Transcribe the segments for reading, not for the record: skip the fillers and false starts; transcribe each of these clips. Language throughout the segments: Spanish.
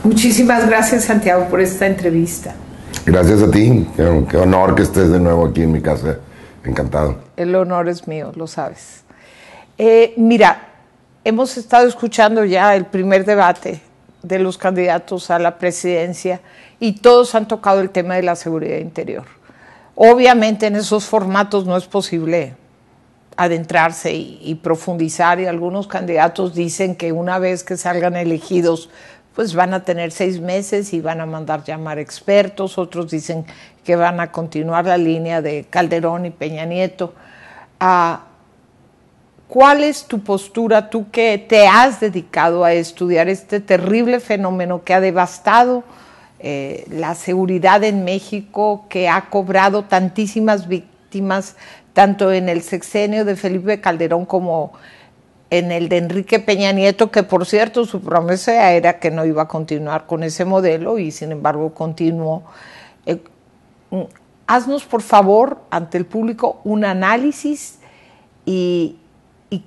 Muchísimas gracias, Santiago, por esta entrevista. Gracias a ti, qué honor que estés de nuevo aquí en mi casa, encantado. El honor es mío, lo sabes. Mira, hemos estado escuchando ya el primer debate de los candidatos a la presidencia y todos han tocado el tema de la seguridad interior. Obviamente en esos formatos no es posible adentrarse y profundizar, y algunos candidatos dicen que una vez que salgan elegidos pues van a tener 6 meses y van a mandar llamar expertos, otros dicen que van a continuar la línea de Calderón y Peña Nieto. ¿Cuál es tu postura, tú que te has dedicado a estudiar este terrible fenómeno que ha devastado la seguridad en México, que ha cobrado tantísimas víctimas, tanto en el sexenio de Felipe Calderón como en el de Enrique Peña Nieto, que por cierto su promesa era que no iba a continuar con ese modelo y sin embargo continuó? Haznos por favor ante el público un análisis y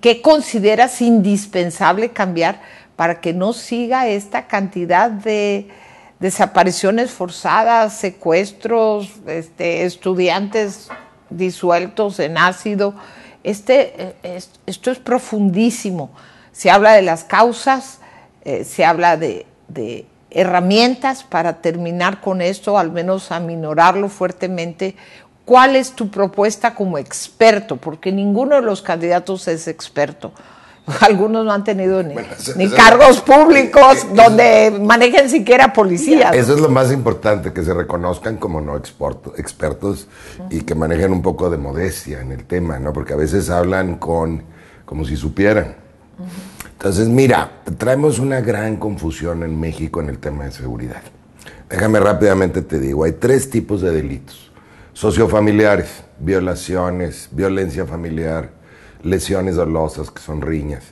qué consideras indispensable cambiar para que no siga esta cantidad de desapariciones forzadas, secuestros, estudiantes disueltos en ácido. Esto es profundísimo. Se habla de las causas, se habla de herramientas para terminar con esto, al menos aminorarlo fuertemente. ¿Cuál es tu propuesta como experto? Porque ninguno de los candidatos es experto. Algunos no han tenido ni cargos públicos donde manejen siquiera policías. Eso es lo más importante, que se reconozcan como no expertos y que manejen un poco de modestia en el tema, ¿no? Porque a veces hablan como si supieran. Entonces, mira, traemos una gran confusión en México en el tema de seguridad. Déjame rápidamente te digo, hay 3 tipos de delitos: sociofamiliares, violaciones, violencia familiar, lesiones dolosas, que son riñas,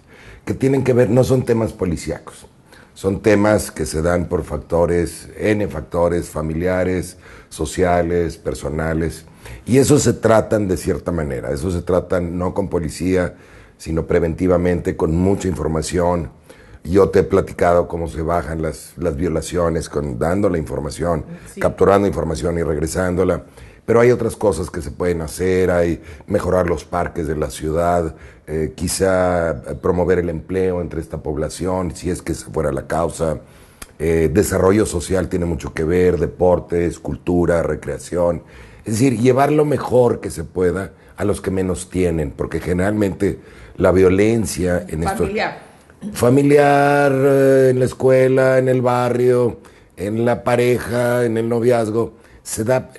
que tienen que ver, no son temas policíacos, son temas que se dan por N factores familiares, sociales, personales, y eso se tratan de cierta manera, eso se tratan no con policía, sino preventivamente, con mucha información. Yo te he platicado cómo se bajan las violaciones, dando la información, sí, capturando información y regresándola. Pero hay otras cosas que se pueden hacer, hay mejorar los parques de la ciudad, quizá promover el empleo entre esta población, si es que esa fuera la causa. Desarrollo social tiene mucho que ver, deportes, cultura, recreación. Es decir, llevar lo mejor que se pueda a los que menos tienen, porque generalmente la violencia en familiar, en la escuela, en el barrio, en la pareja, en el noviazgo, se da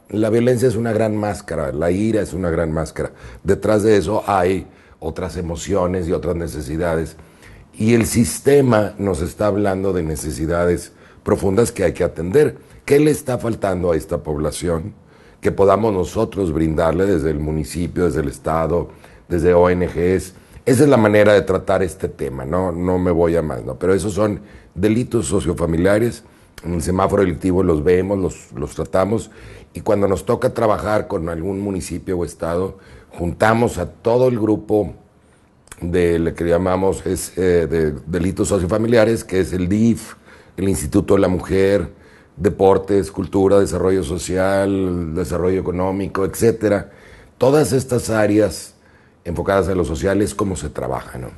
la violencia es una gran máscara, la ira es una gran máscara. Detrás de eso hay otras emociones y otras necesidades. Y el sistema nos está hablando de necesidades profundas que hay que atender. ¿Qué le está faltando a esta población? Que podamos nosotros brindarle desde el municipio, desde el Estado, desde ONGs. Esa es la manera de tratar este tema, no me voy a más, ¿no? Pero esos son delitos sociofamiliares. En el semáforo delictivo los vemos, los tratamos, y cuando nos toca trabajar con algún municipio o estado, juntamos a todo el grupo de lo que llamamos de delitos sociofamiliares, que es el DIF, el Instituto de la Mujer, deportes, cultura, desarrollo social, desarrollo económico, etcétera. Todas estas áreas enfocadas en lo social es cómo se trabaja, ¿no?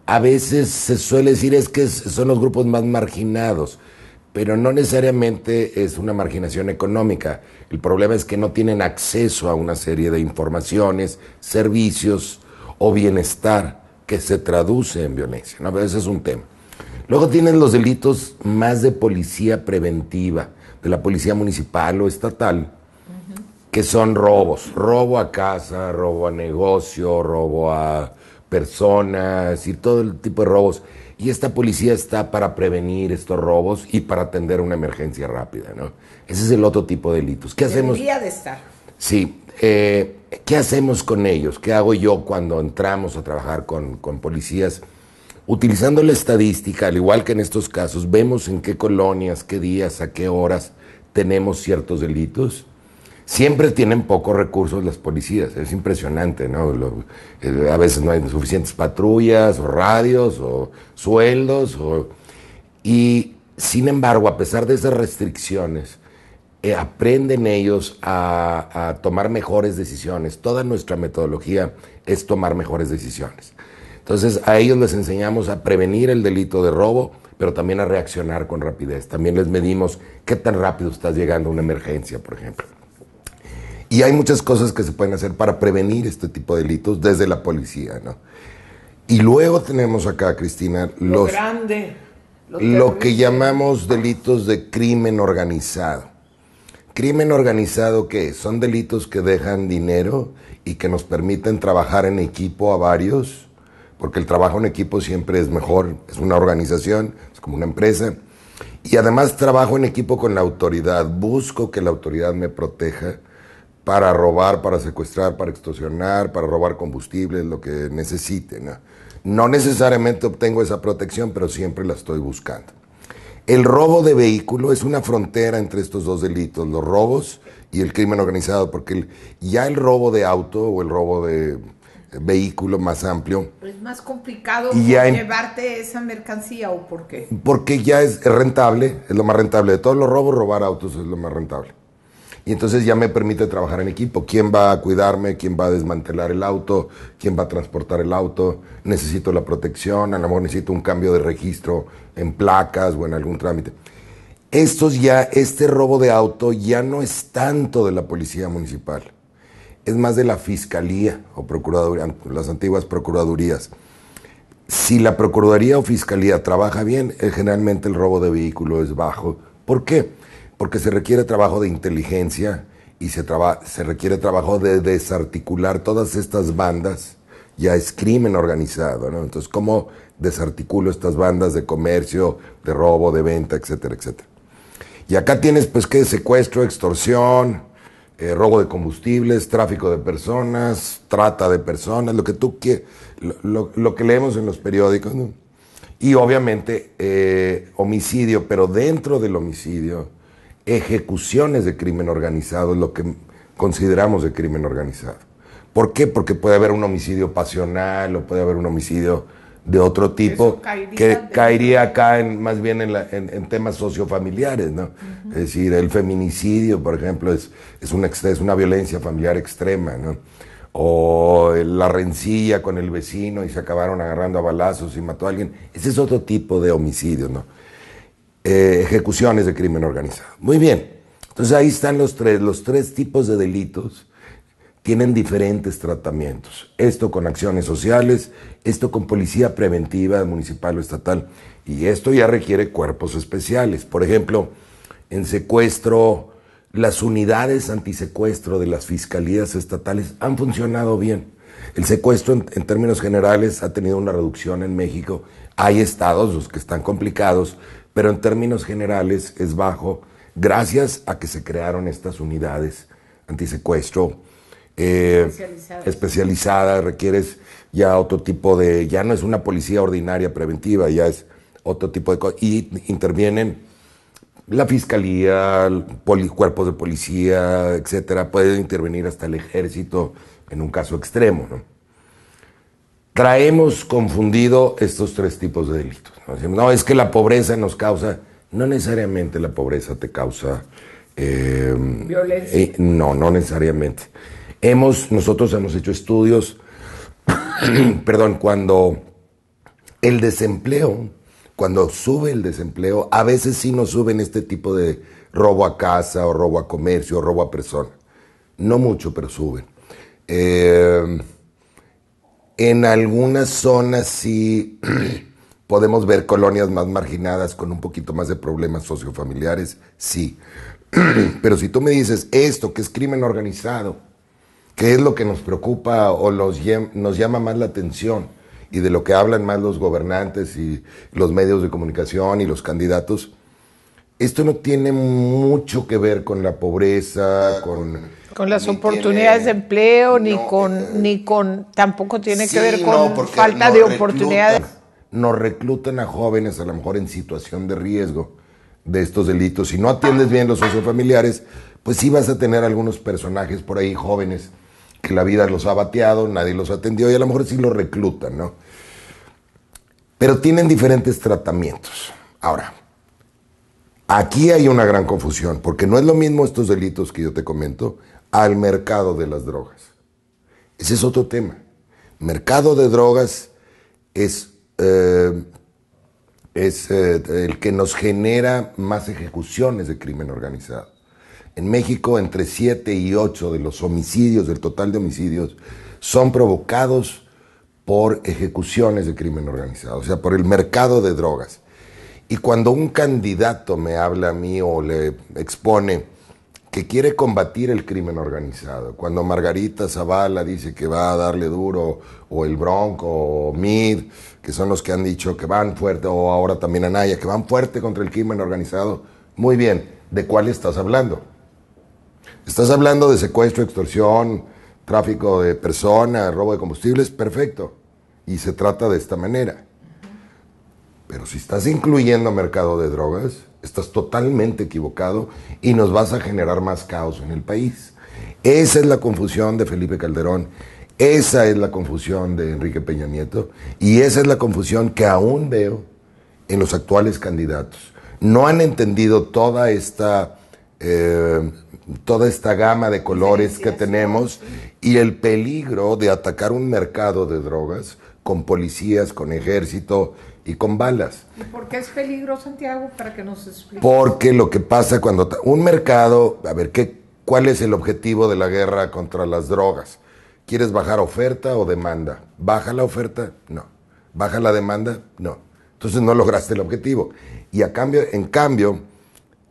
A veces se suele decir es que son los grupos más marginados, pero no necesariamente es una marginación económica. El problema es que no tienen acceso a una serie de informaciones, servicios o bienestar que se traduce en violencia, ¿no? Pero ese es un tema. Luego tienen los delitos más de policía preventiva, de la policía municipal o estatal, que son robos. Robo a casa, robo a negocio, robo a personas y todo el tipo de robos. Y esta policía está para prevenir estos robos y para atender una emergencia rápida, ¿no? Ese es el otro tipo de delitos. ¿Qué hacemos? Debería de estar. Sí. ¿Qué hacemos con ellos? ¿Qué hago yo cuando entramos a trabajar con policías? Utilizando la estadística, al igual que en estos casos, vemos en qué colonias, qué días, a qué horas tenemos ciertos delitos. Siempre tienen pocos recursos las policías, es impresionante, ¿no? A veces no hay suficientes patrullas, o radios, o sueldos, Y sin embargo, a pesar de esas restricciones, aprenden ellos a tomar mejores decisiones. Toda nuestra metodología es tomar mejores decisiones. Entonces, a ellos les enseñamos a prevenir el delito de robo, pero también a reaccionar con rapidez. También les medimos qué tan rápido estás llegando a una emergencia, por ejemplo. Y hay muchas cosas que se pueden hacer para prevenir este tipo de delitos desde la policía, ¿no? Y luego tenemos acá, Cristina, lo grande, lo que llamamos delitos de crimen organizado. ¿Crimen organizado qué es? Son delitos que dejan dinero y que nos permiten trabajar en equipo a varios, porque el trabajo en equipo siempre es mejor, es una organización, es como una empresa. Y además trabajo en equipo con la autoridad, busco que la autoridad me proteja para robar, para secuestrar, para extorsionar, para robar combustible, lo que necesite, ¿no? No necesariamente obtengo esa protección, pero siempre la estoy buscando. El robo de vehículo es una frontera entre estos dos delitos, los robos y el crimen organizado, porque ya el robo de auto o el robo de vehículo más amplio. ¿Es más complicado llevarte esa mercancía o por qué? Porque ya es rentable, es lo más rentable. De todos los robos, robar autos es lo más rentable. Y entonces ya me permite trabajar en equipo. ¿Quién va a cuidarme? ¿Quién va a desmantelar el auto? ¿Quién va a transportar el auto? Necesito la protección, a lo mejor necesito un cambio de registro en placas o en algún trámite. Este robo de auto ya no es tanto de la policía municipal, es más de la fiscalía o procuraduría, las antiguas procuradurías. Si la procuraduría o fiscalía trabaja bien, generalmente el robo de vehículo es bajo. ¿Por qué? Porque se requiere trabajo de inteligencia y se requiere trabajo de desarticular todas estas bandas. Ya es crimen organizado, ¿no? Entonces, ¿cómo desarticulo estas bandas de comercio, de robo, de venta, etcétera, etcétera? Y acá tienes, pues, ¿qué? Secuestro, extorsión, robo de combustibles, tráfico de personas, trata de personas, lo que tú quieras, lo que leemos en los periódicos, ¿no? Y obviamente homicidio, pero dentro del homicidio, ejecuciones de crimen organizado es lo que consideramos de crimen organizado. ¿Por qué? Porque puede haber un homicidio pasional o puede haber un homicidio de otro tipo que caería acá más bien en temas sociofamiliares, ¿no? Uh-huh. Es decir, el feminicidio, por ejemplo, es una violencia familiar extrema, ¿no? O la rencilla con el vecino y se acabaron agarrando a balazos y mató a alguien. Ese es otro tipo de homicidio, ¿no? Ejecuciones de crimen organizado. Muy bien. Entonces ahí están los tres tipos de delitos. Tienen diferentes tratamientos. Esto con acciones sociales, esto con policía preventiva municipal o estatal, y esto ya requiere cuerpos especiales. Por ejemplo, en secuestro, las unidades antisecuestro de las fiscalías estatales han funcionado bien. El secuestro en términos generales ha tenido una reducción en México. Hay estados, los que están complicados, pero en términos generales es bajo, gracias a que se crearon estas unidades antisecuestro especializadas. Requieres ya otro tipo ya no es una policía ordinaria preventiva, ya es otro tipo de cosas. Y intervienen la fiscalía, cuerpos de policía, etcétera. Puede intervenir hasta el ejército en un caso extremo, ¿no? Traemos confundido estos tres tipos de delitos, ¿no? Decimos, no, es que la pobreza nos causa. No necesariamente la pobreza te causa violencia. No necesariamente. Nosotros hemos hecho estudios, perdón, cuando sube el desempleo, a veces sí nos suben este tipo de robo a casa o robo a comercio o robo a persona. No mucho, pero suben. En algunas zonas sí podemos ver colonias más marginadas con un poquito más de problemas sociofamiliares, sí. Pero si tú me dices esto, que es crimen organizado, ¿qué es lo que nos preocupa o nos llama más la atención? Y de lo que hablan más los gobernantes y los medios de comunicación y los candidatos, esto no tiene mucho que ver con la pobreza, con las oportunidades de empleo, tampoco tiene que ver con falta de oportunidades. Nos reclutan a jóvenes, a lo mejor en situación de riesgo de estos delitos. Si no atiendes bien los sociofamiliares, pues sí vas a tener algunos personajes por ahí jóvenes que la vida los ha bateado, nadie los atendió y a lo mejor sí los reclutan, ¿no? Pero tienen diferentes tratamientos. Ahora, aquí hay una gran confusión, porque no es lo mismo estos delitos que yo te comento al mercado de las drogas. Ese es otro tema. Mercado de drogas es el que nos genera más ejecuciones de crimen organizado. En México, entre 7 y 8 de los homicidios, del total de homicidios, son provocados por ejecuciones de crimen organizado, o sea, por el mercado de drogas. Y cuando un candidato me habla a mí o le expone que quiere combatir el crimen organizado, cuando Margarita Zavala dice que va a darle duro, o el Bronco, o Mid, que son los que han dicho que van fuerte, o ahora también Anaya, que van fuerte contra el crimen organizado, muy bien, ¿de cuál estás hablando? ¿Estás hablando de secuestro, extorsión, tráfico de personas, robo de combustibles? Perfecto. Y se trata de esta manera. Pero si estás incluyendo mercado de drogas, estás totalmente equivocado y nos vas a generar más caos en el país. Esa es la confusión de Felipe Calderón, esa es la confusión de Enrique Peña Nieto y esa es la confusión que aún veo en los actuales candidatos. No han entendido toda esta gama de colores que tenemos y el peligro de atacar un mercado de drogas con policías, con ejército y con balas. ¿Y por qué es peligro, Santiago? Para que nos explique. Porque lo que pasa cuando un mercado, a ver, ¿cuál es el objetivo de la guerra contra las drogas? ¿Quieres bajar oferta o demanda? ¿Baja la oferta? No. ¿Baja la demanda? No. Entonces no lograste el objetivo. Y en cambio,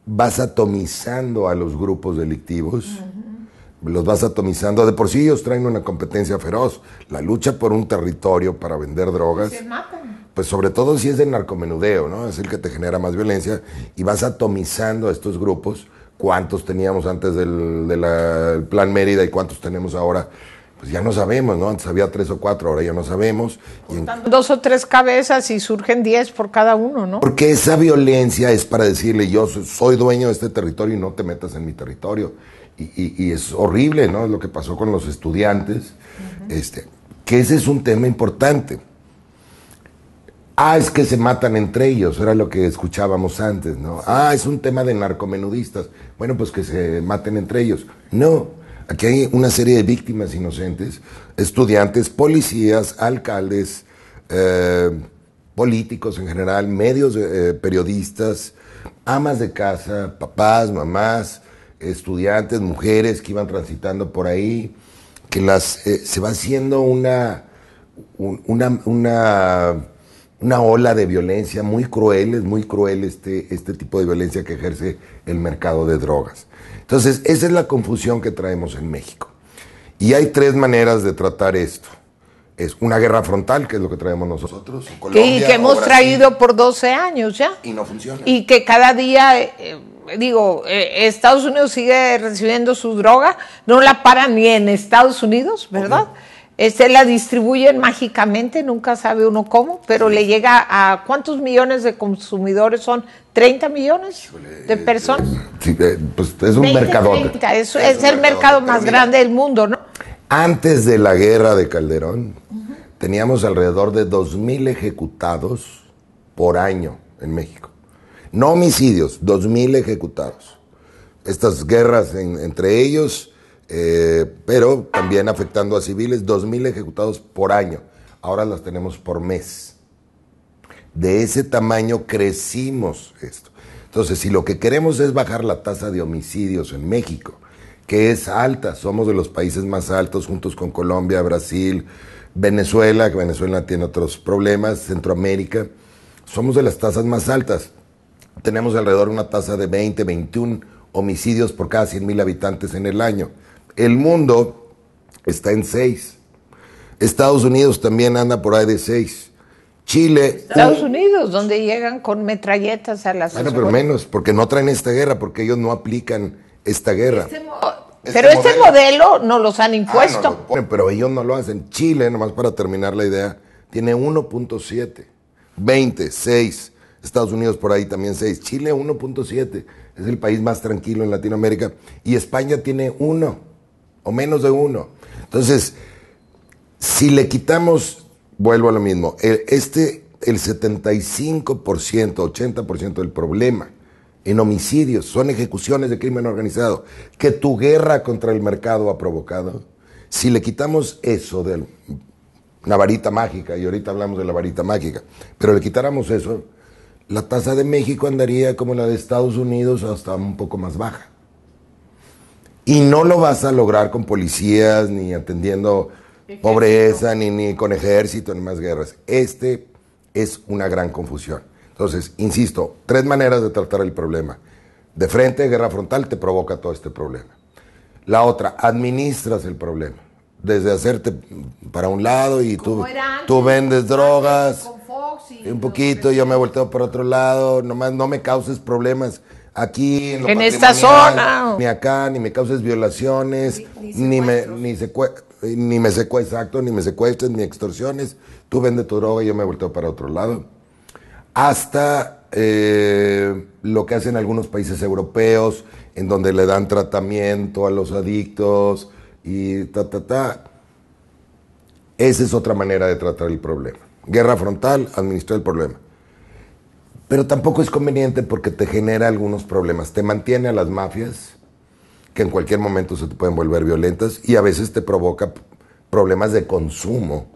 vas atomizando a los grupos delictivos, los vas atomizando. De por sí ellos traen una competencia feroz. La lucha por un territorio para vender drogas. Se matan. Pues sobre todo si es de narcomenudeo, ¿no? Es el que te genera más violencia y vas atomizando a estos grupos. ¿Cuántos teníamos antes del Plan Mérida y cuántos tenemos ahora? Pues ya no sabemos, ¿no? Antes había 3 o 4, ahora ya no sabemos. Contando 2 o 3 cabezas y surgen 10 por cada uno, ¿no? Porque esa violencia es para decirle, yo soy dueño de este territorio y no te metas en mi territorio. Y es horrible, ¿no? Es lo que pasó con los estudiantes, que ese es un tema importante. Es que se matan entre ellos, era lo que escuchábamos antes, ¿no? Es un tema de narcomenudistas. Bueno, pues que se maten entre ellos. No, aquí hay una serie de víctimas inocentes, estudiantes, policías, alcaldes, políticos en general, medios, periodistas, amas de casa, papás, mamás, estudiantes, mujeres que iban transitando por ahí, que se va haciendo una ola de violencia muy cruel este tipo de violencia que ejerce el mercado de drogas. Entonces, esa es la confusión que traemos en México. Y hay 3 maneras de tratar esto. Es una guerra frontal, que es lo que traemos nosotros, Colombia, y que hemos traído por 12 años ya. Y no funciona. Y que cada día, Estados Unidos sigue recibiendo su droga, no la paran ni en Estados Unidos, ¿verdad? La distribuyen mágicamente, nunca sabe uno cómo, pero le llega a ¿cuántos millones de consumidores son? ¿30 millones de personas? Sí, pues es un mercadote. Es el mercado más grande del mundo, ¿no? Antes de la guerra de Calderón, teníamos alrededor de 2,000 ejecutados por año en México. No homicidios, 2,000 ejecutados. Estas guerras entre ellos, pero también afectando a civiles, 2,000 ejecutados por año. Ahora las tenemos por mes. De ese tamaño crecimos esto. Entonces, si lo que queremos es bajar la tasa de homicidios en México, que es alta, somos de los países más altos, juntos con Colombia, Brasil, Venezuela, que Venezuela tiene otros problemas, Centroamérica, somos de las tasas más altas. Tenemos alrededor de una tasa de 20, 21 homicidios por cada 100,000 habitantes en el año. El mundo está en 6. Estados Unidos también anda por ahí de 6. Chile... Estados Unidos, donde llegan con metralletas a las... Bueno, pero menos, porque no traen esta guerra, porque ellos no aplican esta guerra. Pero este modelo no los han impuesto. Pero ellos no lo hacen. Chile, nomás para terminar la idea, tiene 1.7. 20, 6. Estados Unidos por ahí también 6. Chile 1.7. Es el país más tranquilo en Latinoamérica. Y España tiene 1 o menos de 1. Entonces, si le quitamos, vuelvo a lo mismo, el 75%, 80% del problema en homicidios son ejecuciones de crimen organizado que tu guerra contra el mercado ha provocado. Si le quitamos eso de una varita mágica, y ahorita hablamos de la varita mágica, pero le quitáramos eso, la tasa de México andaría como la de Estados Unidos, hasta un poco más baja. Y no lo vas a lograr con policías, ni atendiendo pobreza, ni con ejército, ni más guerras. Este es una gran confusión. Entonces, insisto, 3 maneras de tratar el problema. De frente, guerra frontal, te provoca todo este problema. La otra, administras el problema. Desde hacerte para un lado y tú vendes drogas, y un poquito, yo me volteo para otro lado, nomás no me causes problemas aquí en esta zona, ni acá, ni me causes violaciones, ni me secuestres, ni extorsiones. Tú vende tu droga y yo me volteo para otro lado. Hasta lo que hacen algunos países europeos, en donde le dan tratamiento a los adictos y Esa es otra manera de tratar el problema. Guerra frontal, administrar el problema. Pero tampoco es conveniente porque te genera algunos problemas. Te mantiene a las mafias, que en cualquier momento se te pueden volver violentas, y a veces te provoca problemas de consumo,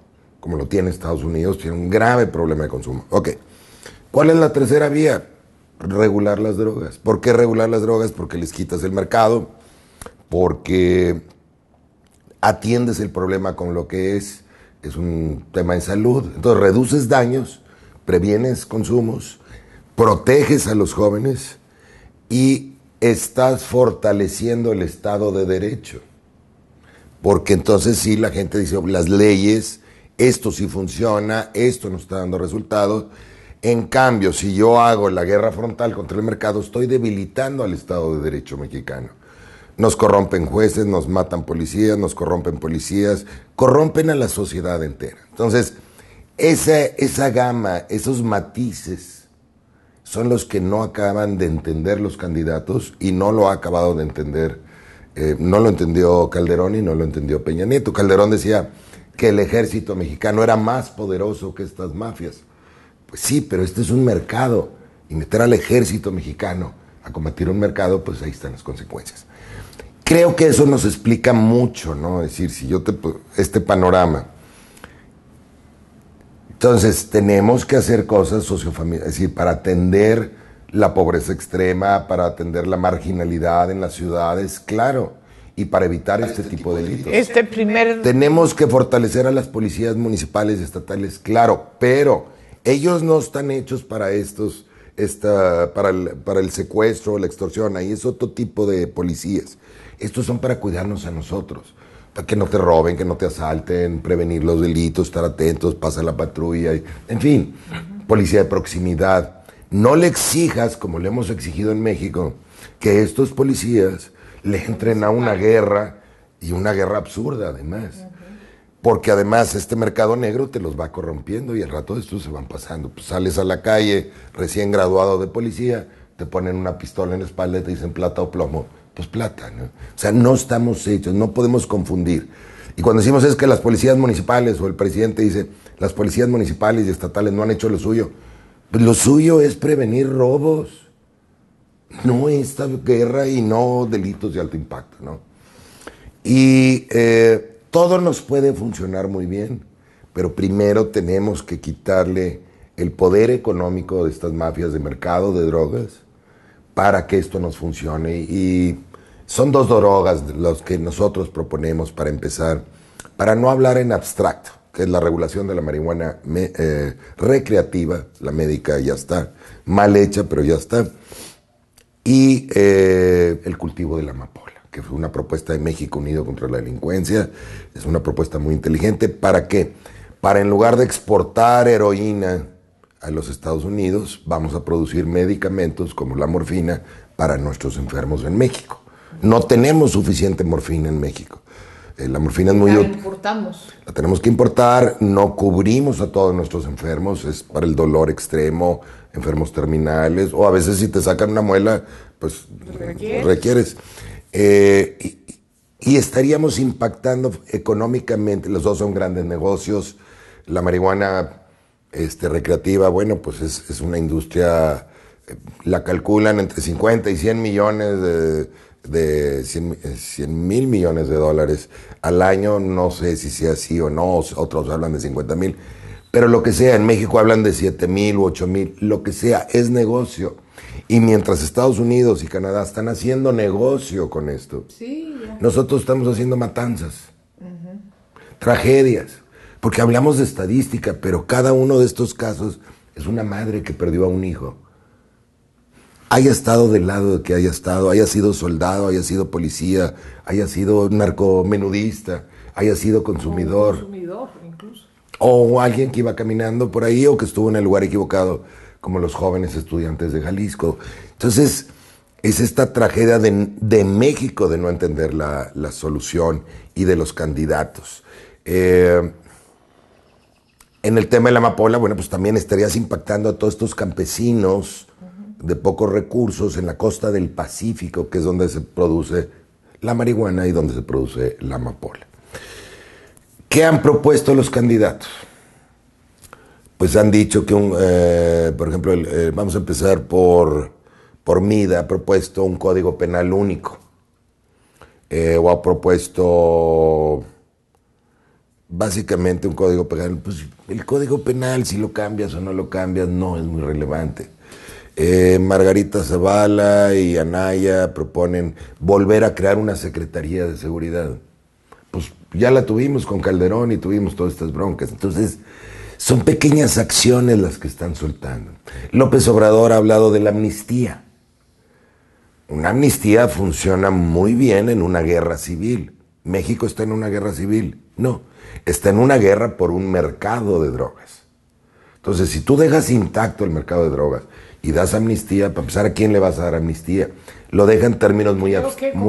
como lo tiene Estados Unidos, tiene un grave problema de consumo. Ok, ¿cuál es la tercera vía? Regular las drogas. ¿Por qué regular las drogas? Porque les quitas el mercado, porque atiendes el problema con lo que es un tema de salud. Entonces reduces daños, previenes consumos, proteges a los jóvenes y estás fortaleciendo el Estado de Derecho. Porque entonces sí, la gente dice, las leyes, esto sí funciona, esto nos está dando resultados. En cambio, si yo hago la guerra frontal contra el mercado, estoy debilitando al Estado de Derecho mexicano. Nos corrompen jueces, nos matan policías, nos corrompen policías, corrompen a la sociedad entera. Entonces, esa gama, esos matices, son los que no acaban de entender los candidatos y no lo ha acabado de entender. No lo entendió Calderón y no lo entendió Peña Nieto. Calderón decía que el ejército mexicano era más poderoso que estas mafias. Pues sí, pero este es un mercado, y meter al ejército mexicano a combatir un mercado, pues ahí están las consecuencias. Creo que eso nos explica mucho, ¿no? Es decir, si yo este panorama. Entonces, tenemos que hacer cosas sociofamiliares, es decir, para atender la pobreza extrema, para atender la marginalidad en las ciudades, claro, y para evitar este tipo de delitos. Tenemos que fortalecer a las policías municipales y estatales, claro, pero ellos no están hechos para para el secuestro, la extorsión. Ahí es otro tipo de policías. Estos son para cuidarnos a nosotros, para que no te roben, que no te asalten, prevenir los delitos, estar atentos, pasa la patrulla, en fin, policía de proximidad. No le exijas, como le hemos exigido en México, que estos policías le entren a una guerra, y una guerra absurda además. Porque además este mercado negro te los va corrompiendo y al rato de estos se van pasando. Pues sales a la calle recién graduado de policía, te ponen una pistola en la espalda y te dicen plata o plomo. Pues plata, ¿no? O sea, no estamos hechos, no podemos confundir. Y cuando decimos es que las policías municipales, o el presidente dice, las policías municipales y estatales no han hecho lo suyo, pues lo suyo es prevenir robos, no esta guerra y no delitos de alto impacto, ¿no? Y todo nos puede funcionar muy bien, pero primero tenemos que quitarle el poder económico de estas mafias de mercado de drogas para que esto nos funcione. Y son 2 drogas los que nosotros proponemos para empezar, para no hablar en abstracto, que es la regulación de la marihuana recreativa, la médica ya está, mal hecha, pero ya está, y el cultivo de la amapola, que fue una propuesta de México Unido contra la Delincuencia. Es una propuesta muy inteligente. ¿Para qué? Para, en lugar de exportar heroína a los Estados Unidos, vamos a producir medicamentos como la morfina para nuestros enfermos en México. No tenemos suficiente morfina en México. La morfina es muy útil. La importamos. La tenemos que importar, no cubrimos a todos nuestros enfermos, es para el dolor extremo, enfermos terminales, o a veces si te sacan una muela, pues requieres. Y estaríamos impactando económicamente, los dos son grandes negocios, la marihuana recreativa, bueno, pues es una industria, la calculan entre 50 y 100 millones de 100 mil millones de dólares al año. No sé si sea así o no, otros hablan de 50 mil, pero lo que sea, en México hablan de 7 mil u 8 mil, lo que sea, es negocio. Y mientras Estados Unidos y Canadá están haciendo negocio con esto, sí, nosotros estamos haciendo matanzas, tragedias, porque hablamos de estadística, pero cada uno de estos casos es una madre que perdió a un hijo. Haya estado del lado de que haya estado, haya sido soldado, haya sido policía, haya sido narcomenudista, haya sido consumidor. Consumidor, incluso. O alguien que iba caminando por ahí o que estuvo en el lugar equivocado, como los jóvenes estudiantes de Jalisco. Entonces, es esta tragedia de México de no entender la solución y de los candidatos. En el tema de la amapola, bueno, pues también estarías impactando a todos estos campesinos de pocos recursos en la costa del Pacífico, que es donde se produce la marihuana y donde se produce la amapola. ¿Qué han propuesto los candidatos? Pues han dicho que, por ejemplo, vamos a empezar por Mida, ha propuesto un código penal único, o ha propuesto básicamente un código penal. Pues el código penal, si lo cambias o no lo cambias, no es muy relevante. Margarita Zavala y Anaya proponen volver a crear una Secretaría de Seguridad. Pues ya la tuvimos con Calderón y tuvimos todas estas broncas. Entonces, son pequeñas acciones las que están soltando. López Obrador ha hablado de la amnistía. Una amnistía funciona muy bien en una guerra civil. ¿México está en una guerra civil? No, está en una guerra por un mercado de drogas. Entonces, si tú dejas intacto el mercado de drogas y das amnistía, para empezar, ¿a quién le vas a dar amnistía? Lo deja en términos muy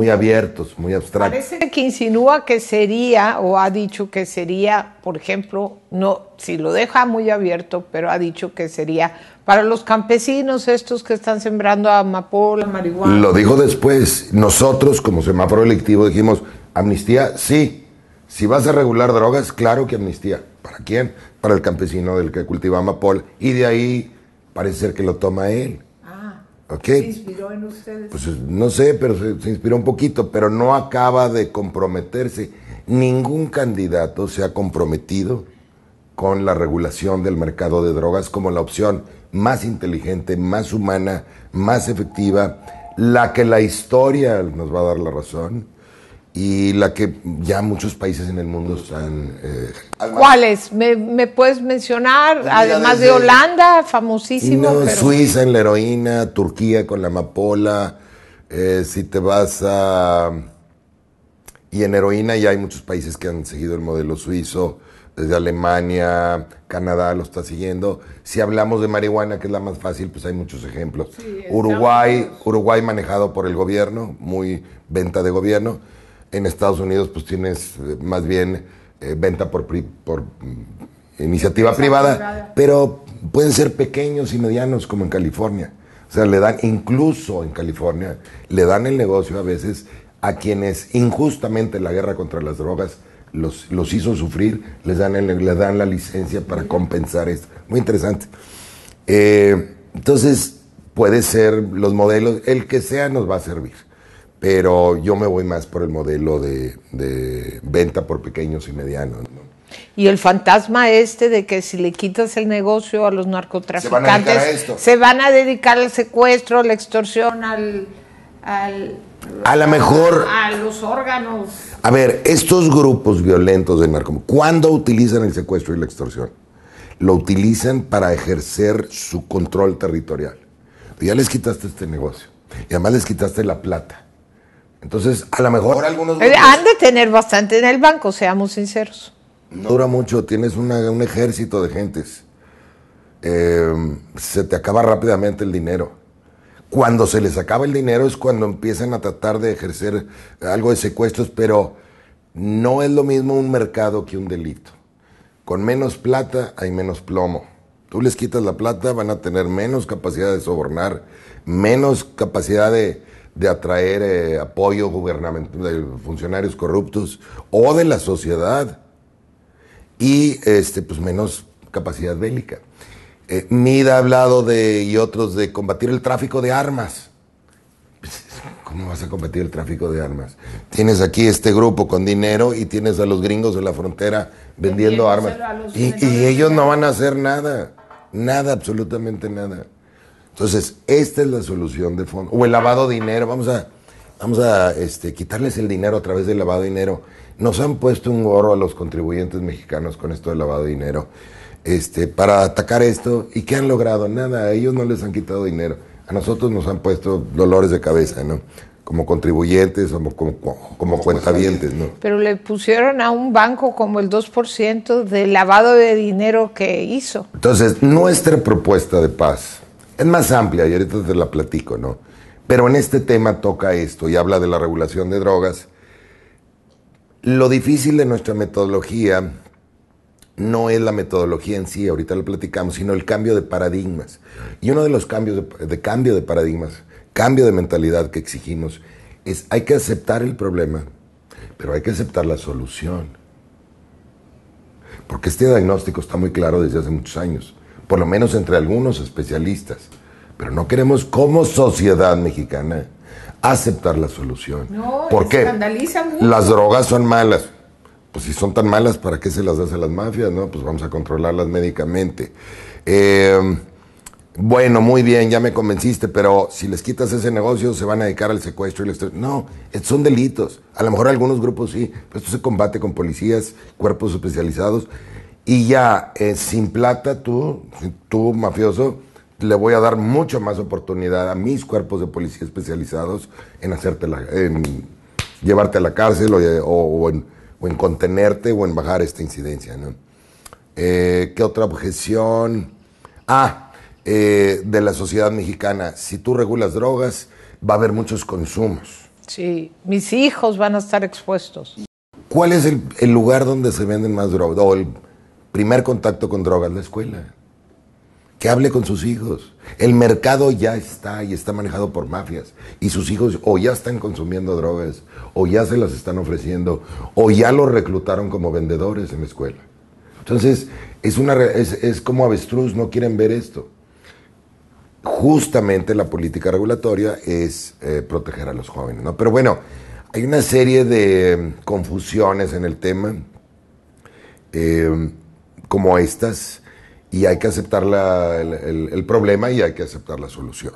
abiertos, muy abstractos. Parece que insinúa que sería, o ha dicho que sería, por ejemplo, no, si lo deja muy abierto, pero ha dicho que sería para los campesinos estos que están sembrando amapola, marihuana. Lo dijo después. Nosotros, como semáforo electivo, dijimos, amnistía, sí. Si vas a regular drogas, claro que amnistía. ¿Para quién? Para el campesino del que cultiva amapola. Y de ahí parece ser que lo toma él. ¿Okay? ¿Se inspiró en ustedes? Pues no sé, pero se inspiró un poquito, pero no acaba de comprometerse. Ningún candidato se ha comprometido con la regulación del mercado de drogas como la opción más inteligente, más humana, más efectiva, la que la historia nos va a dar la razón y la que ya muchos países en el mundo están... ¿Cuáles? ¿Me puedes mencionar? Además de Holanda, famosísimo. No, pero... Suiza en la heroína, Turquía con la amapola, si te vas a... Y en heroína ya hay muchos países que han seguido el modelo suizo, desde Alemania, Canadá lo está siguiendo. Si hablamos de marihuana, que es la más fácil, pues hay muchos ejemplos. Sí, Uruguay manejado por el gobierno, muy venta de gobierno. En Estados Unidos pues tienes más bien venta por iniciativa privada, pero pueden ser pequeños y medianos como en California. O sea, le dan, incluso en California, le dan el negocio a veces a quienes injustamente la guerra contra las drogas los hizo sufrir, les dan la licencia para compensar esto. Muy interesante. Entonces, puede ser los modelos, el que sea nos va a servir. Pero yo me voy más por el modelo de venta por pequeños y medianos, ¿no? Y el fantasma de que si le quitas el negocio a los narcotraficantes, se van a dedicar al secuestro, a la extorsión, a los órganos. A ver, estos grupos violentos de narcotráfico, ¿cuándo utilizan el secuestro y la extorsión? Lo utilizan para ejercer su control territorial. Ya les quitaste este negocio y además les quitaste la plata. Entonces, a lo mejor algunos grupos... Han de tener bastante en el banco, seamos sinceros. No dura mucho, tienes un ejército de gentes. Se te acaba rápidamente el dinero. Cuando se les acaba el dinero es cuando empiezan a tratar de ejercer algo de secuestros, pero no es lo mismo un mercado que un delito. Con menos plata hay menos plomo. Tú les quitas la plata, van a tener menos capacidad de sobornar, menos capacidad de atraer apoyo gubernamental de funcionarios corruptos o de la sociedad y pues menos capacidad bélica. MID ha hablado y otros de combatir el tráfico de armas. ¿Cómo vas a combatir el tráfico de armas? Tienes aquí este grupo con dinero y tienes a los gringos en la frontera vendiendo armas. Y ellos no van a hacer nada. Nada, absolutamente nada. Entonces, esta es la solución de fondo. O el lavado de dinero. Vamos a quitarles el dinero a través del lavado de dinero. Nos han puesto un gorro a los contribuyentes mexicanos con esto del lavado de dinero. Para atacar esto. ¿Y qué han logrado? Nada, a ellos no les han quitado dinero. A nosotros nos han puesto dolores de cabeza, ¿no? Como contribuyentes, como cuentavientes, ¿no? Pero le pusieron a un banco como el 2% del lavado de dinero que hizo. Entonces, nuestra propuesta de paz es más amplia y ahorita te la platico, ¿no? Pero en este tema toca esto y habla de la regulación de drogas. Lo difícil de nuestra metodología no es la metodología en sí, ahorita lo platicamos, sino el cambio de paradigmas. Y uno de los cambios de cambio de paradigmas, cambio de mentalidad que exigimos, es hay que aceptar el problema, pero hay que aceptar la solución. Porque este diagnóstico está muy claro desde hace muchos años, por lo menos entre algunos especialistas. Pero no queremos como sociedad mexicana aceptar la solución. No, ¿por qué? Escandaliza mucho. Las drogas son malas. Pues si son tan malas, ¿para qué se las das a las mafias? No, pues vamos a controlarlas médicamente. Bueno, muy bien, ya me convenciste, pero si les quitas ese negocio, se van a dedicar al secuestro y la extorsión. No, son delitos. A lo mejor algunos grupos sí, pero esto se combate con policías, cuerpos especializados. Y ya, sin plata, tú, mafioso, le voy a dar mucho más oportunidad a mis cuerpos de policía especializados en llevarte a la cárcel o en contenerte o en bajar esta incidencia, ¿no? ¿Qué otra objeción? De la sociedad mexicana. Si tú regulas drogas, va a haber muchos consumos. Sí, mis hijos van a estar expuestos. ¿Cuál es el lugar donde se venden más drogas? O el primer contacto con drogas, la escuela. Que hable con sus hijos. El mercado ya está y está manejado por mafias. Y sus hijos o ya están consumiendo drogas, o ya se las están ofreciendo, o ya los reclutaron como vendedores en la escuela. Entonces, es como avestruz, no quieren ver esto. Justamente la política regulatoria es proteger a los jóvenes, ¿no? Pero bueno, hay una serie de confusiones en el tema, como estas, y hay que aceptar el problema y hay que aceptar la solución.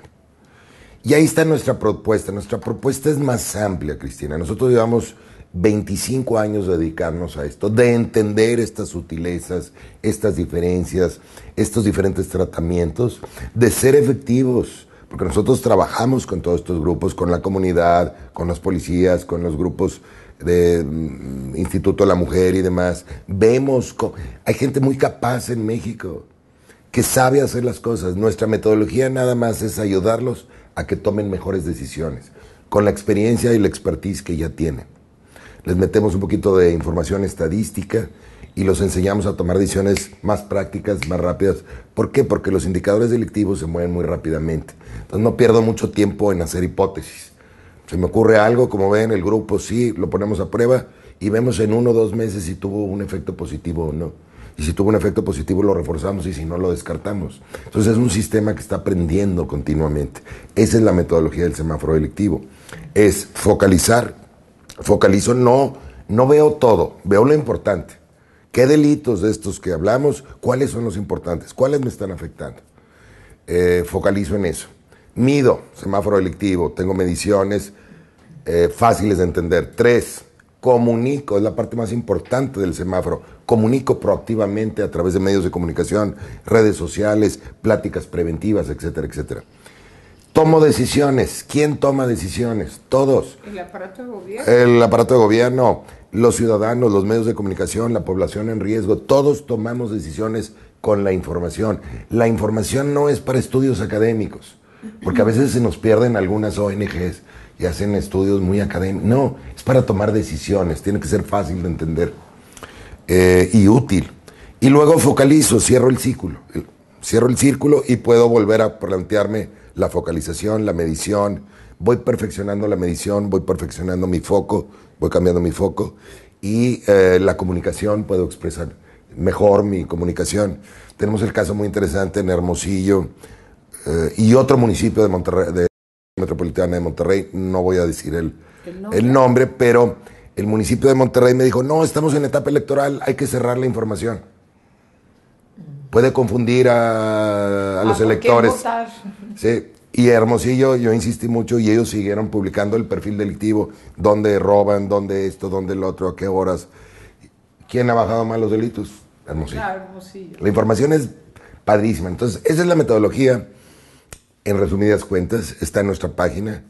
Y ahí está nuestra propuesta. Nuestra propuesta es más amplia, Cristina. Nosotros llevamos 25 años de dedicarnos a esto, de entender estas sutilezas, estas diferencias, estos diferentes tratamientos, de ser efectivos, porque nosotros trabajamos con todos estos grupos, con la comunidad, con los policías, con los grupos de Instituto de la Mujer y demás. Hay gente muy capaz en México que sabe hacer las cosas. Nuestra metodología nada más es ayudarlos a que tomen mejores decisiones, con la experiencia y la expertise que ya tienen. Les metemos un poquito de información estadística y los enseñamos a tomar decisiones más prácticas, más rápidas. ¿Por qué? Porque los indicadores delictivos se mueven muy rápidamente. Entonces no pierdo mucho tiempo en hacer hipótesis. Se me ocurre algo, como ven, el grupo sí, lo ponemos a prueba y vemos en 1 o 2 meses si tuvo un efecto positivo o no. Y si tuvo un efecto positivo lo reforzamos y si no lo descartamos. Entonces es un sistema que está aprendiendo continuamente. Esa es la metodología del semáforo delictivo. Es focalizar. Focalizo, no veo todo, veo lo importante. ¿Qué delitos de estos que hablamos, cuáles son los importantes? ¿Cuáles me están afectando? Focalizo en eso. Mido, semáforo delictivo, tengo mediciones fáciles de entender. 3, comunico, es la parte más importante del semáforo. Comunico proactivamente a través de medios de comunicación, redes sociales, pláticas preventivas, etcétera, etcétera. Tomo decisiones. ¿Quién toma decisiones? Todos. ¿El aparato de gobierno? El aparato de gobierno, los ciudadanos, los medios de comunicación, la población en riesgo, todos tomamos decisiones con la información. La información no es para estudios académicos, porque a veces se nos pierden algunas ONGs y hacen estudios muy académicos. No, es para tomar decisiones, tiene que ser fácil de entender y útil. Y luego focalizo, cierro el círculo y puedo volver a plantearme la focalización, la medición, voy perfeccionando la medición, voy perfeccionando mi foco, voy cambiando mi foco y la comunicación puedo expresar mejor mi comunicación. Tenemos el caso muy interesante en Hermosillo y otro municipio de Monterrey, de metropolitana de Monterrey, no voy a decir el nombre, pero el municipio de Monterrey me dijo, no, estamos en etapa electoral, hay que cerrar la información. Puede confundir a los electores. Sí. Y Hermosillo, yo insistí mucho y ellos siguieron publicando el perfil delictivo, dónde roban, dónde esto, dónde el otro, a qué horas. ¿Quién ha bajado más los delitos? Hermosillo. Claro, Hermosillo. La información es padrísima. Entonces, esa es la metodología, en resumidas cuentas, está en nuestra página,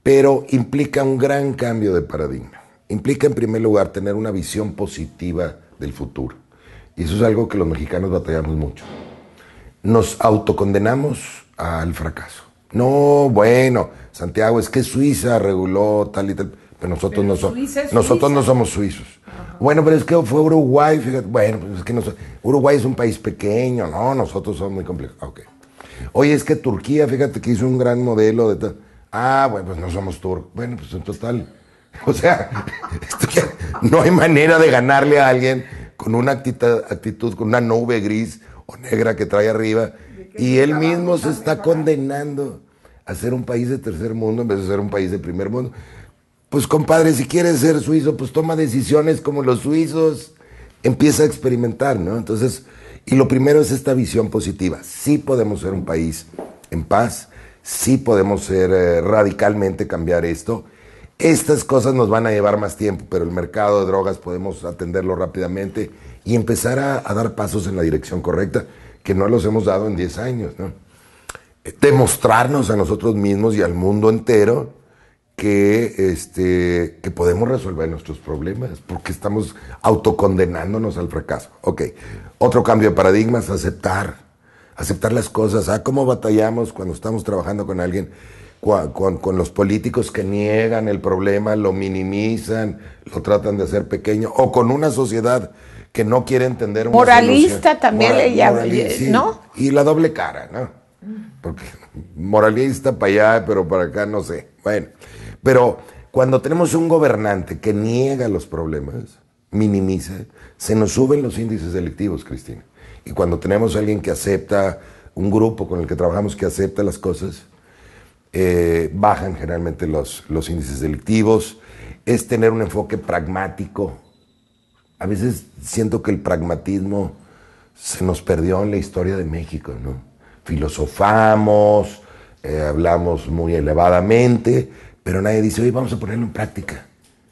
pero implica un gran cambio de paradigma. Implica, en primer lugar, tener una visión positiva del futuro. Y eso es algo que los mexicanos batallamos mucho. Nos autocondenamos al fracaso. No, bueno, Santiago, es que Suiza reguló tal y tal, pero nosotros no somos suizos. Ajá. Bueno, pero es que fue Uruguay, fíjate, bueno, pues es que Uruguay es un país pequeño, no, nosotros somos muy complejos. Okay. Oye, es que Turquía, fíjate que hizo un gran modelo de tal. Ah, bueno, pues no somos turcos. Bueno, pues en total. O sea, no hay manera de ganarle a alguien con una actitud, con una nube gris o negra que trae arriba. Y él mismo se está condenando a ser un país de tercer mundo en vez de ser un país de primer mundo. Pues compadre, si quieres ser suizo, pues toma decisiones como los suizos, empieza a experimentar, ¿no? Entonces, y lo primero es esta visión positiva. Sí podemos ser un país en paz, sí podemos ser radicalmente cambiar esto. Estas cosas nos van a llevar más tiempo, pero el mercado de drogas podemos atenderlo rápidamente y empezar a dar pasos en la dirección correcta, que no los hemos dado en 10 años, ¿no? Demostrarnos a nosotros mismos y al mundo entero que podemos resolver nuestros problemas, porque estamos autocondenándonos al fracaso. Ok, otro cambio de paradigma es aceptar las cosas. ¿Cómo batallamos cuando estamos trabajando con alguien? Con los políticos que niegan el problema, lo minimizan, lo tratan de hacer pequeño, o con una sociedad que no quiere entender una moralista solución. También le llama, sí. ¿no? Y la doble cara, ¿no? Porque moralista para allá, pero para acá no sé. Bueno, pero cuando tenemos un gobernante que niega los problemas, minimiza, se nos suben los índices delictivos, Cristina. Y cuando tenemos a alguien que acepta, un grupo con el que trabajamos que acepta las cosas, bajan generalmente los índices delictivos. Es tener un enfoque pragmático. A veces siento que el pragmatismo se nos perdió en la historia de México, ¿no? Filosofamos, hablamos muy elevadamente, pero nadie dice, oye, vamos a ponerlo en práctica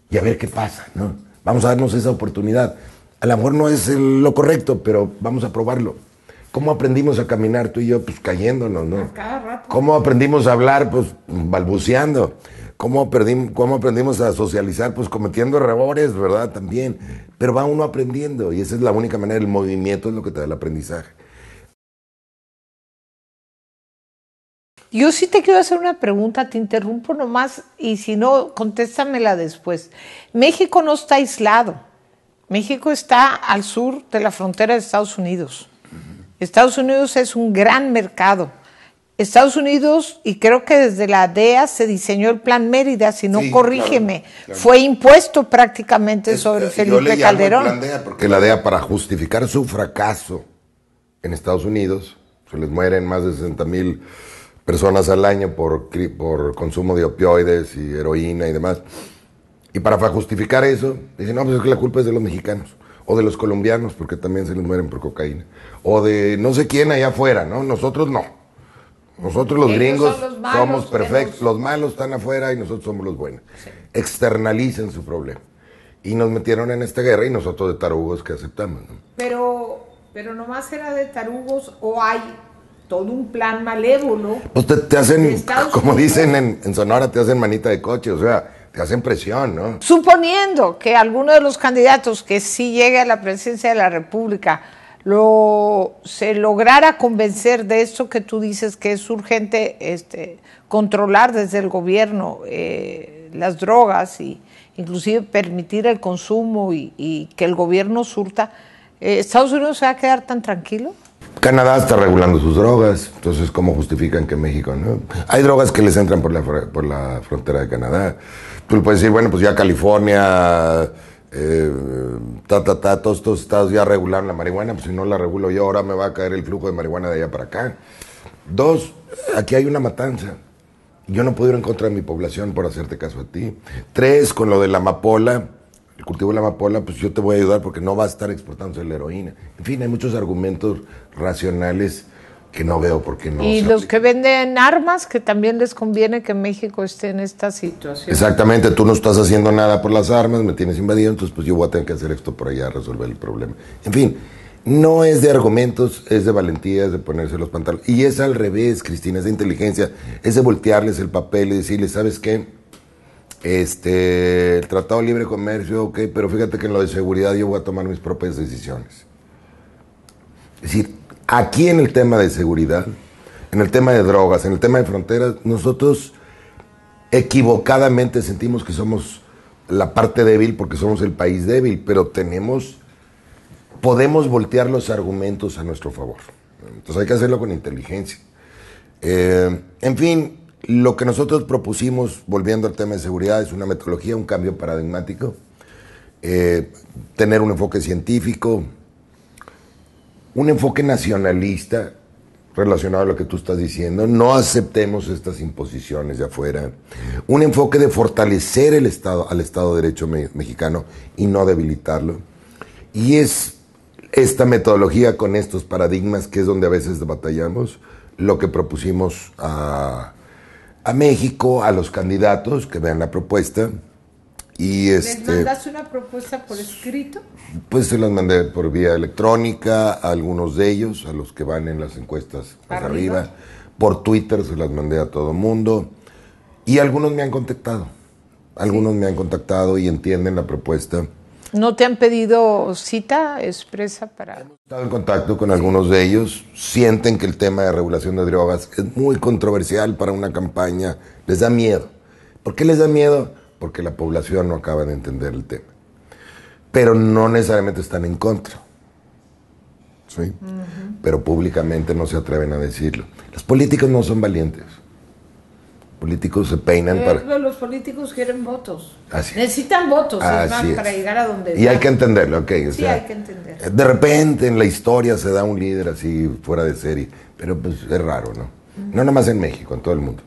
y a ver qué pasa, ¿no? Vamos a darnos esa oportunidad. A lo mejor no es lo correcto, pero vamos a probarlo. ¿Cómo aprendimos a caminar tú y yo? Pues cayéndonos, ¿no? A cada rato. ¿Cómo aprendimos a hablar? Pues balbuceando. ¿Cómo aprendimos a socializar? Pues cometiendo errores, ¿verdad? También. Pero va uno aprendiendo y esa es la única manera. El movimiento es lo que te da el aprendizaje. Yo sí te quiero hacer una pregunta, te interrumpo nomás y si no, contéstamela después. México no está aislado. México está al sur de la frontera de Estados Unidos. Estados Unidos es un gran mercado. Estados Unidos, y creo que desde la DEA se diseñó el Plan Mérida, si no, sí, corrígeme, claro. Fue impuesto prácticamente sobre Felipe Calderón. El Plan DEA porque la DEA, para justificar su fracaso en Estados Unidos, se les mueren más de 60,000 personas al año por consumo de opioides y heroína y demás. Y para justificar eso, dicen, no, pues es que la culpa es de los mexicanos, o de los colombianos, porque también se les mueren por cocaína, o de no sé quién allá afuera, ¿no? Nosotros no. Nosotros los gringos somos perfectos, los malos están afuera y nosotros somos los buenos. Sí. Externalicen su problema. Y nos metieron en esta guerra y nosotros de tarugos que aceptamos, ¿no? Pero nomás era de tarugos o hay todo un plan malévolo. Pues te hacen, como dicen en Sonora, te hacen manita de coche, o sea, te hacen presión, ¿no? Suponiendo que alguno de los candidatos que sí llegue a la presidencia de la República se lograra convencer de esto que tú dices que es urgente controlar desde el gobierno las drogas y inclusive permitir el consumo y que el gobierno surta, ¿Estados Unidos se va a quedar tan tranquilo? Canadá está regulando sus drogas, entonces ¿cómo justifican que México no? Hay drogas que les entran por la frontera de Canadá. Tú le puedes decir, bueno, pues ya California todos estos estados ya regularon la marihuana, pues si no la regulo yo, ahora me va a caer el flujo de marihuana de allá para acá. 2, aquí hay una matanza. Yo no puedo ir en contra de mi población por hacerte caso a ti. 3, con lo de la amapola, el cultivo de la amapola, pues yo te voy a ayudar porque no va a estar exportándose la heroína. En fin, hay muchos argumentos racionales que no veo por qué no. Y los que venden armas, que también les conviene que México esté en esta situación. Exactamente, tú no estás haciendo nada por las armas, me tienes invadido, entonces pues yo voy a tener que hacer esto por allá a resolver el problema. En fin, no es de argumentos, es de valentía, es de ponerse los pantalones. Y es al revés, Cristina, es de inteligencia, es de voltearles el papel y decirles, ¿sabes qué? El Tratado de Libre Comercio, ok, pero fíjate que en lo de seguridad yo voy a tomar mis propias decisiones. Es decir, aquí en el tema de seguridad, en el tema de drogas, en el tema de fronteras, nosotros equivocadamente sentimos que somos la parte débil porque somos el país débil, pero podemos voltear los argumentos a nuestro favor. Entonces hay que hacerlo con inteligencia. En fin, lo que nosotros propusimos, volviendo al tema de seguridad, es una metodología, un cambio paradigmático, tener un enfoque científico, un enfoque nacionalista relacionado a lo que tú estás diciendo. No aceptemos estas imposiciones de afuera. Un enfoque de fortalecer al Estado de Derecho mexicano y no debilitarlo. Y es esta metodología con estos paradigmas, que es donde a veces batallamos, lo que propusimos a México, a los candidatos, que vean la propuesta. Y ¿Les mandaste una propuesta por escrito? Pues se las mandé por vía electrónica a algunos de ellos, a los que van en las encuestas más arriba. Por Twitter se las mandé a todo mundo. Y algunos me han contactado. Algunos me han contactado y entienden la propuesta. ¿No te han pedido cita expresa para...? Hemos estado en contacto con algunos de ellos. Sienten que el tema de regulación de drogas es muy controversial para una campaña. Les da miedo. ¿Por qué les da miedo? Porque la población no acaba de entender el tema. Pero no necesariamente están en contra. ¿Sí? Pero públicamente no se atreven a decirlo. Los políticos no son valientes. Los políticos se peinan para... Los políticos quieren votos. Así. Necesitan votos, Así para llegar a donde... Y hay que entenderlo, ok. Sí, hay que entender. De repente en la historia se da un líder así fuera de serie. Pero pues es raro, ¿no? No nomás en México, en todo el mundo.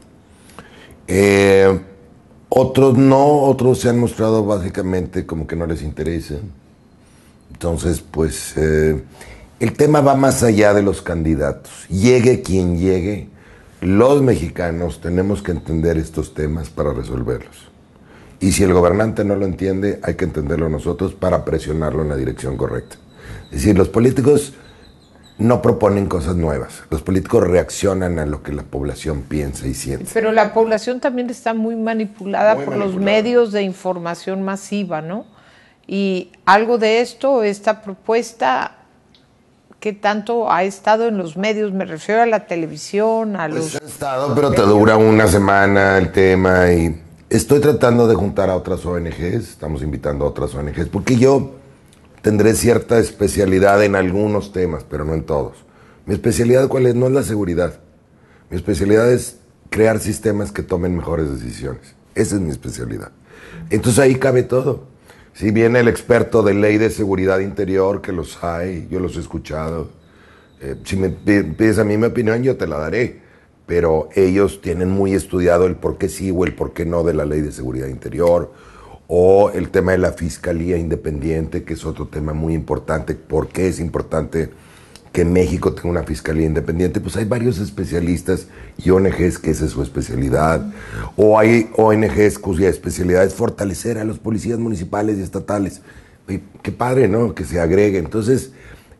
Otros no, otros se han mostrado básicamente como que no les interesa. Entonces, pues, el tema va más allá de los candidatos. Llegue quien llegue, los mexicanos tenemos que entender estos temas para resolverlos. Y si el gobernante no lo entiende, hay que entenderlo nosotros para presionarlo en la dirección correcta. Es decir, los políticos no proponen cosas nuevas. Los políticos reaccionan a lo que la población piensa y siente. Pero la población también está muy manipulada por los medios de información masiva, ¿no? Y algo de esto, esta propuesta, ¿qué tanto ha estado en los medios? Me refiero a la televisión, a los... Pues ha estado, pero te dura una semana el tema y estoy tratando de juntar a otras ONGs, estamos invitando a otras ONGs, porque yo tendré cierta especialidad en algunos temas, pero no en todos. Mi especialidad, ¿cuál es? No es la seguridad. Mi especialidad es crear sistemas que tomen mejores decisiones. Esa es mi especialidad. Entonces ahí cabe todo. Si viene el experto de ley de seguridad interior, que los hay, yo los he escuchado. Si me pides a mí mi opinión, yo te la daré. Pero ellos tienen muy estudiado el por qué sí o el por qué no de la ley de seguridad interior. O el tema de la Fiscalía Independiente, que es otro tema muy importante. ¿Por qué es importante que México tenga una Fiscalía Independiente? Pues hay varios especialistas y ONGs que esa es su especialidad. O hay ONGs cuya especialidad es fortalecer a los policías municipales y estatales. Oye, qué padre, ¿no? Que se agregue. Entonces,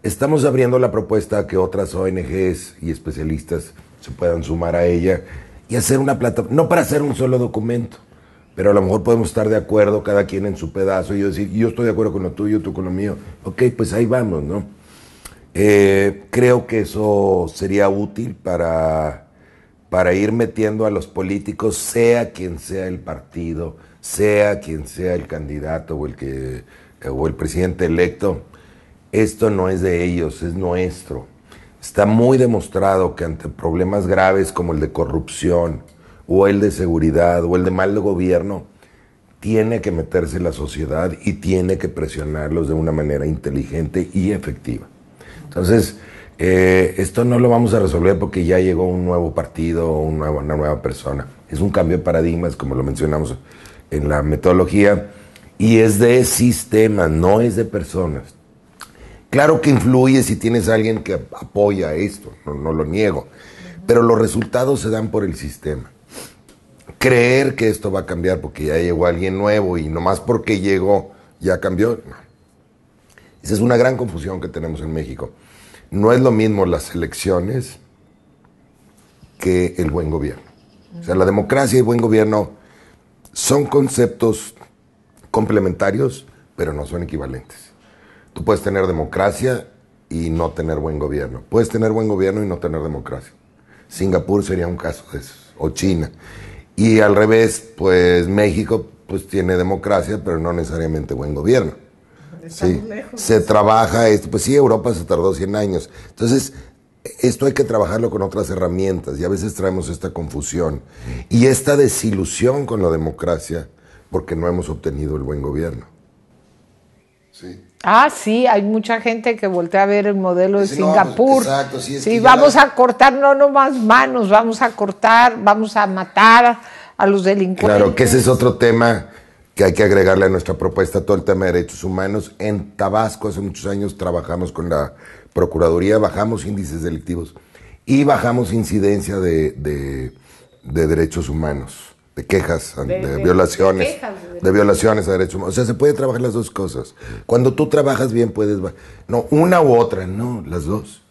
estamos abriendo la propuesta a que otras ONGs y especialistas se puedan sumar a ella y hacer una plataforma, no para hacer un solo documento, pero a lo mejor podemos estar de acuerdo cada quien en su pedazo y yo decir, yo estoy de acuerdo con lo tuyo, tú con lo mío. Ok, pues ahí vamos, ¿no? Creo que eso sería útil para ir metiendo a los políticos, sea quien sea el partido, sea quien sea el candidato o el presidente electo. Esto no es de ellos, es nuestro. Está muy demostrado que ante problemas graves como el de corrupción, o el de seguridad, o el de mal gobierno, tiene que meterse la sociedad y tiene que presionarlos de una manera inteligente y efectiva. Entonces, esto no lo vamos a resolver porque ya llegó un nuevo partido o una nueva persona. Es un cambio de paradigmas, como lo mencionamos en la metodología, y es de sistemas, no es de personas. Claro que influye si tienes a alguien que apoya esto, no lo niego, pero los resultados se dan por el sistema. Creer que esto va a cambiar porque ya llegó alguien nuevo y nomás porque llegó ya cambió, no. Esa es una gran confusión que tenemos en México. No es lo mismo las elecciones que el buen gobierno. O sea, la democracia y buen gobierno son conceptos complementarios, pero no son equivalentes. Tú puedes tener democracia y no tener buen gobierno. Puedes tener buen gobierno y no tener democracia. Singapur sería un caso de esos, o China. Y al revés, pues México pues tiene democracia, pero no necesariamente buen gobierno. Sí, se trabaja esto, pues sí, Europa se tardó 100 años. Entonces, esto hay que trabajarlo con otras herramientas y a veces traemos esta confusión y esta desilusión con la democracia porque no hemos obtenido el buen gobierno. Sí. Sí, hay mucha gente que voltea a ver el modelo de Singapur. No, exacto, sí, es sí, vamos a cortar no nomás manos, vamos a cortar, vamos a matar a los delincuentes. Claro, que ese es otro tema que hay que agregarle a nuestra propuesta, todo el tema de derechos humanos. En Tabasco hace muchos años trabajamos con la Procuraduría, bajamos índices delictivos y bajamos incidencia de derechos humanos, de quejas, de violaciones, de violaciones a derechos humanos. O sea, se puede trabajar las dos cosas. Cuando tú trabajas bien puedes, no, una u otra, no, las dos.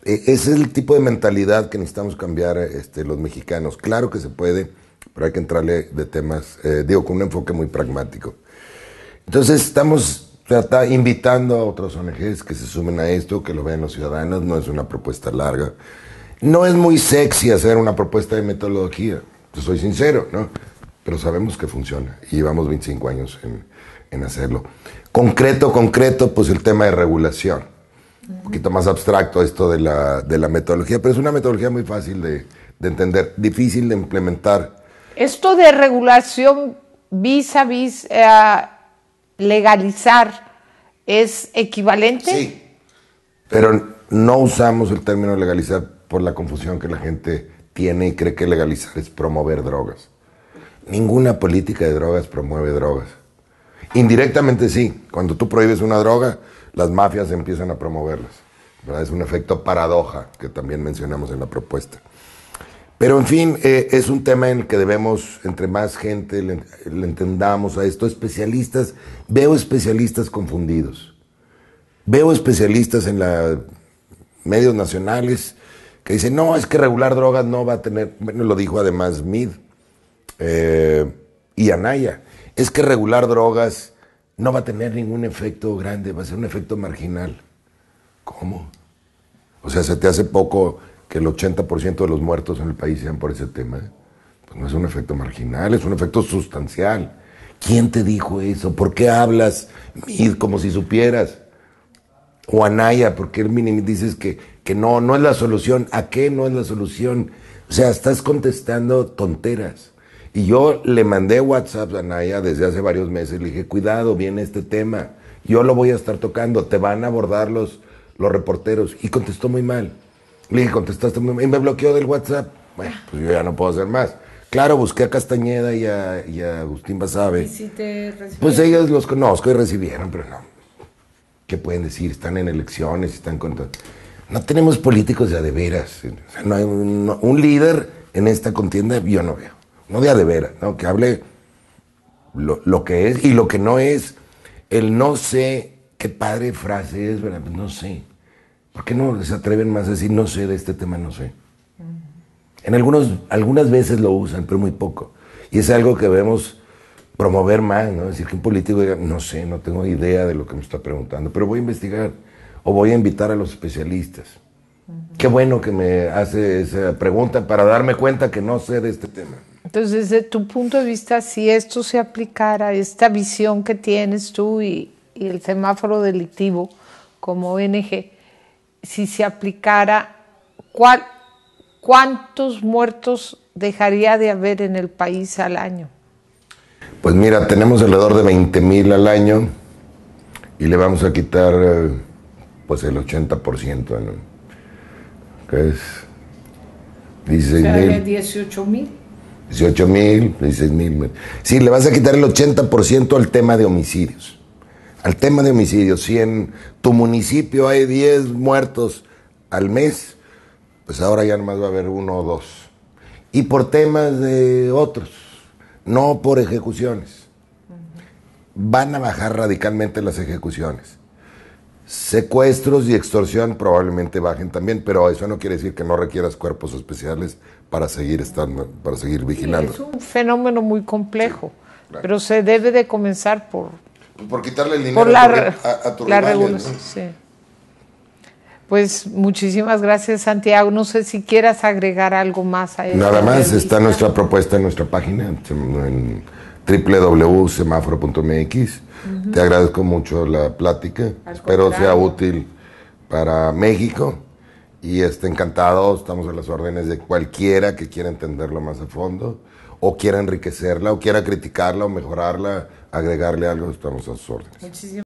Ese es el tipo de mentalidad que necesitamos cambiar los mexicanos. Claro que se puede, pero hay que entrarle de temas, con un enfoque muy pragmático. Entonces estamos invitando a otros ONGs que se sumen a esto, que lo vean los ciudadanos. No es una propuesta larga. No es muy sexy hacer una propuesta de metodología, yo soy sincero, ¿no? Pero sabemos que funciona y llevamos 25 años en hacerlo. Concreto, pues el tema de regulación. Un poquito más abstracto esto de la metodología, pero es una metodología muy fácil de entender, difícil de implementar. Esto de regulación vis a vis legalizar es equivalente. Sí, pero no usamos el término legalizar por la confusión que la gente tiene y cree que legalizar es promover drogas. Ninguna política de drogas promueve drogas. Indirectamente sí, cuando tú prohíbes una droga, las mafias empiezan a promoverlas, ¿verdad? Es un efecto paradoja que también mencionamos en la propuesta. Pero en fin, es un tema en el que debemos, entre más gente le entendamos a esto, especialistas, veo especialistas confundidos. Veo especialistas en los medios nacionales que dicen, no, es que regular drogas no va a tener, bueno, lo dijo además Mid y Anaya, es que regular drogas no va a tener ningún efecto grande, va a ser un efecto marginal. ¿Cómo? O sea, ¿se te hace poco que el 80% de los muertos en el país sean por ese tema? Pues no es un efecto marginal, es un efecto sustancial. ¿Quién te dijo eso? ¿Por qué hablas, Mid, como si supieras? O Anaya, ¿por qué dices que no es la solución? ¿A qué no es la solución? O sea, estás contestando tonteras. Y yo le mandé WhatsApp a Anaya desde hace varios meses, le dije, cuidado, viene este tema, yo lo voy a estar tocando, te van a abordar los reporteros. Y contestó muy mal. Le dije, contestaste muy mal. Y me bloqueó del WhatsApp. Bueno, pues yo ya no puedo hacer más. Claro, busqué a Castañeda y a Agustín Basabe. ¿Y si te recibieron? Pues ellos los conozco y recibieron, pero no. ¿Qué pueden decir? Están en elecciones, están contra... No tenemos políticos de a de veras. O sea, no hay un líder en esta contienda, yo no veo. No de a de veras, ¿no? Que hable lo que es y lo que no es. El no sé, qué padre frase es, ¿verdad? Pues no sé. ¿Por qué no se atreven más a decir no sé de este tema, no sé? En algunas veces lo usan, pero muy poco. Y es algo que debemos promover más, ¿no? Es decir, que un político diga, no sé, no tengo idea de lo que me está preguntando, pero voy a investigar o voy a invitar a los especialistas. Qué bueno que me hace esa pregunta para darme cuenta que no sé de este tema. Entonces, desde tu punto de vista, si esto se aplicara, esta visión que tienes tú y el semáforo delictivo como ONG, si se aplicara, ¿cuántos muertos dejaría de haber en el país al año? Pues mira, tenemos alrededor de 20,000 al año y le vamos a quitar pues el 80%, ¿no? Que es 16,000. 18,000. 18,000, 16,000. Sí, le vas a quitar el 80% al tema de homicidios. Al tema de homicidios. Si en tu municipio hay 10 muertos al mes, pues ahora ya nomás va a haber 1 o 2. Y por temas de otros, no por ejecuciones. Van a bajar radicalmente las ejecuciones. Secuestros y extorsión probablemente bajen también, pero eso no quiere decir que no requieras cuerpos especiales para seguir para seguir vigilando. Sí, es un fenómeno muy complejo, sí, claro. Pero se debe de comenzar por quitarle el dinero por a tu la rival, regulación. ¿no? Sí. Pues muchísimas gracias, Santiago. No sé si quieras agregar algo más a eso. Nada más, está nuestra propuesta en nuestra página, en www.semáforo.mx. Te agradezco mucho la plática. Espero sea útil para México. Y encantado, estamos a las órdenes de cualquiera que quiera entenderlo más a fondo, o quiera enriquecerla, o quiera criticarla, o mejorarla, agregarle algo, estamos a sus órdenes. Muchísimas